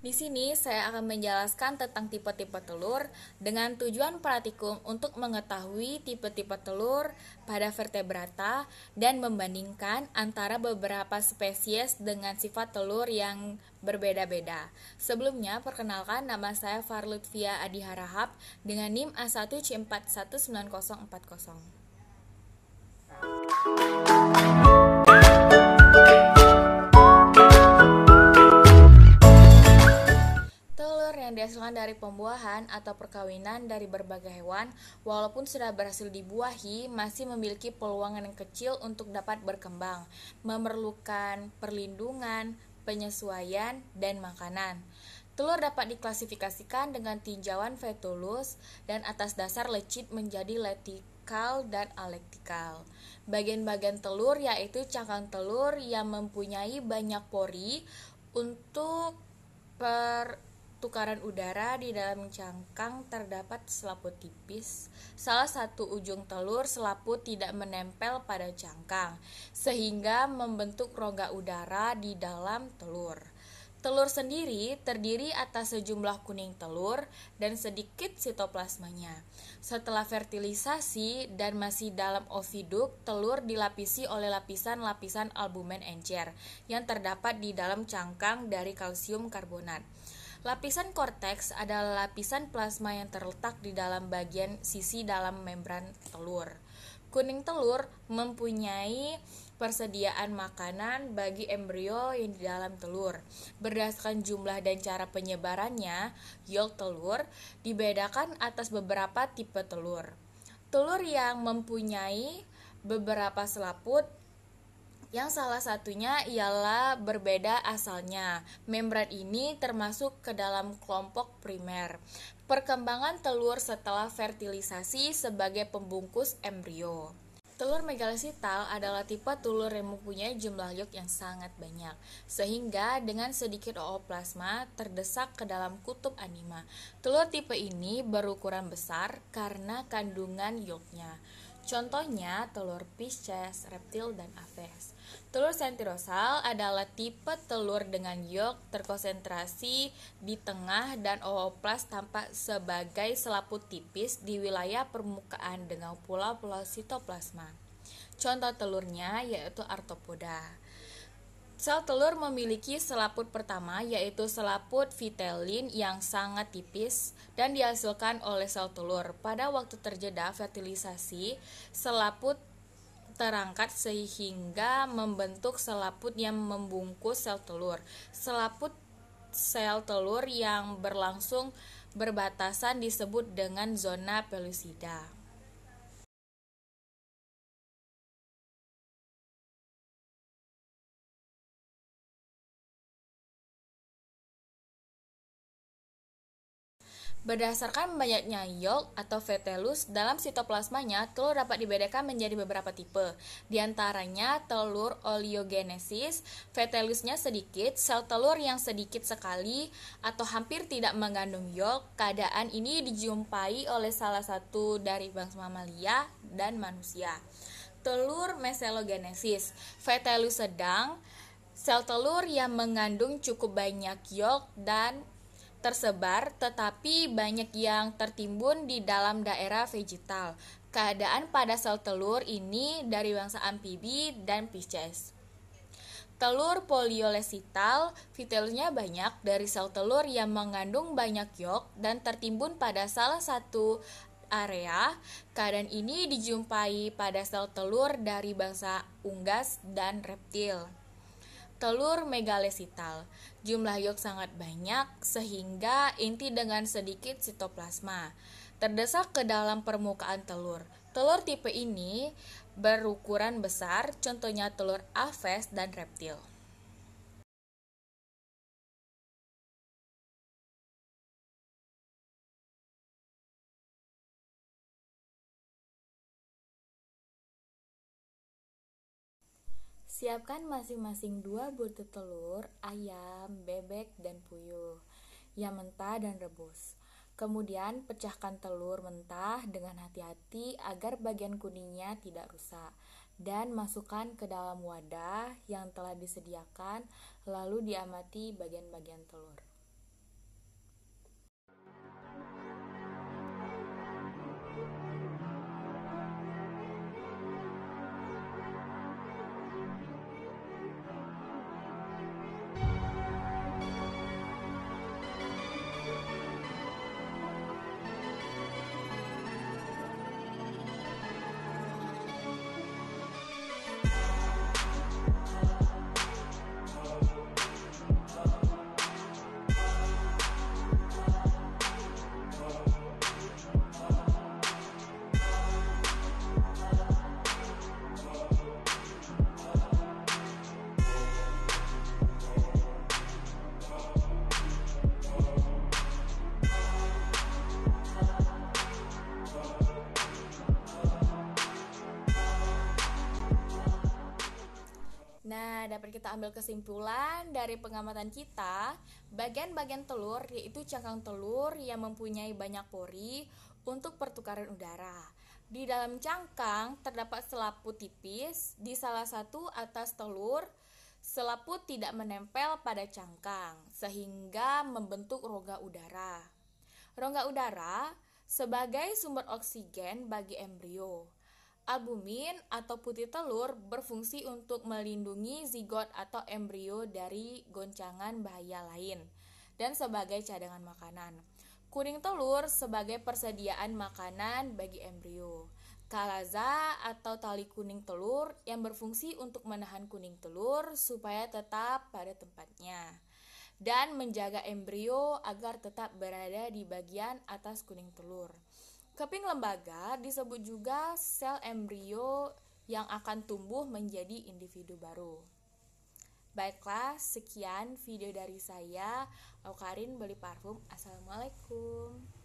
Di sini saya akan menjelaskan tentang tipe-tipe telur dengan tujuan praktikum untuk mengetahui tipe-tipe telur pada vertebrata dan membandingkan antara beberapa spesies dengan sifat telur yang berbeda-beda. Sebelumnya, perkenalkan nama saya Farlutfia Adi Harahap dengan NIM A1C419040. Telur yang dihasilkan dari pembuahan atau perkawinan dari berbagai hewan, walaupun sudah berhasil dibuahi, masih memiliki peluang yang kecil untuk dapat berkembang, memerlukan perlindungan, penyesuaian, dan makanan. Telur dapat diklasifikasikan dengan tinjauan fetulus dan atas dasar lecit menjadi lektikal dan alektikal. Bagian-bagian telur yaitu cangkang telur yang mempunyai banyak pori untuk pertukaran udara. Di dalam cangkang terdapat selaput tipis. Salah satu ujung telur selaput tidak menempel pada cangkang, sehingga membentuk rongga udara di dalam telur. Telur sendiri terdiri atas sejumlah kuning telur dan sedikit sitoplasmanya. Setelah fertilisasi dan masih dalam oviduk, telur dilapisi oleh lapisan-lapisan albumen encer yang terdapat di dalam cangkang dari kalsium karbonat. Lapisan korteks adalah lapisan plasma yang terletak di dalam bagian sisi dalam membran telur. Kuning telur mempunyai persediaan makanan bagi embrio yang di dalam telur. Berdasarkan jumlah dan cara penyebarannya, yolk telur dibedakan atas beberapa tipe telur. Telur yang mempunyai beberapa selaput, yang salah satunya ialah berbeda asalnya. Membran ini termasuk ke dalam kelompok primer. Perkembangan telur setelah fertilisasi sebagai pembungkus embrio. Telur megalosital adalah tipe telur yang mempunyai jumlah yolk yang sangat banyak, sehingga dengan sedikit ooplasma terdesak ke dalam kutub anima. Telur tipe ini berukuran besar karena kandungan yolknya. Contohnya telur Pisces, reptil, dan aves. Telur sentirosal adalah tipe telur dengan yolk terkonsentrasi di tengah dan ooplas tampak sebagai selaput tipis di wilayah permukaan dengan pulau-pulau sitoplasma. Contoh telurnya yaitu arthropoda. Sel telur memiliki selaput pertama yaitu selaput vitelin yang sangat tipis dan dihasilkan oleh sel telur. Pada waktu terjeda fertilisasi, selaput terangkat sehingga membentuk selaput yang membungkus sel telur. Selaput sel telur yang berlangsung berbatasan disebut dengan zona pellucida. Berdasarkan banyaknya yolk atau vetulus dalam sitoplasmanya, telur dapat dibedakan menjadi beberapa tipe. Di antaranya telur oleogenesis, vetulusnya sedikit, sel telur yang sedikit sekali atau hampir tidak mengandung yolk. Keadaan ini dijumpai oleh salah satu dari bangsa mamalia dan manusia. Telur meselogenesis, vetulus sedang, sel telur yang mengandung cukup banyak yolk dan tersebar, tetapi banyak yang tertimbun di dalam daerah vegetal. Keadaan pada sel telur ini dari bangsa amfibi dan Pisces. Telur poliolesital, vitellusnya banyak dari sel telur yang mengandung banyak yolk dan tertimbun pada salah satu area. Keadaan ini dijumpai pada sel telur dari bangsa unggas dan reptil. Telur megalesital, jumlah yolk sangat banyak sehingga inti dengan sedikit sitoplasma terdesak ke dalam permukaan telur. Telur tipe ini berukuran besar, contohnya telur aves dan reptil. Siapkan masing-masing 2 butir telur ayam, bebek, dan puyuh yang mentah dan rebus. Kemudian pecahkan telur mentah dengan hati-hati agar bagian kuningnya tidak rusak dan masukkan ke dalam wadah yang telah disediakan, lalu diamati bagian-bagian telur. kita ambil kesimpulan dari pengamatan kita, bagian-bagian telur yaitu cangkang telur yang mempunyai banyak pori untuk pertukaran udara. Di dalam cangkang terdapat selaput tipis di salah satu atas telur. Selaput tidak menempel pada cangkang sehingga membentuk rongga udara. Rongga udara sebagai sumber oksigen bagi embrio. Albumin atau putih telur berfungsi untuk melindungi zigot atau embrio dari goncangan bahaya lain dan sebagai cadangan makanan. Kuning telur sebagai persediaan makanan bagi embrio. Kalaza atau tali kuning telur yang berfungsi untuk menahan kuning telur supaya tetap pada tempatnya dan menjaga embrio agar tetap berada di bagian atas kuning telur. Keping lembaga disebut juga sel embrio yang akan tumbuh menjadi individu baru. Baiklah, sekian video dari saya, Aukarin Beli Parfum. Assalamualaikum.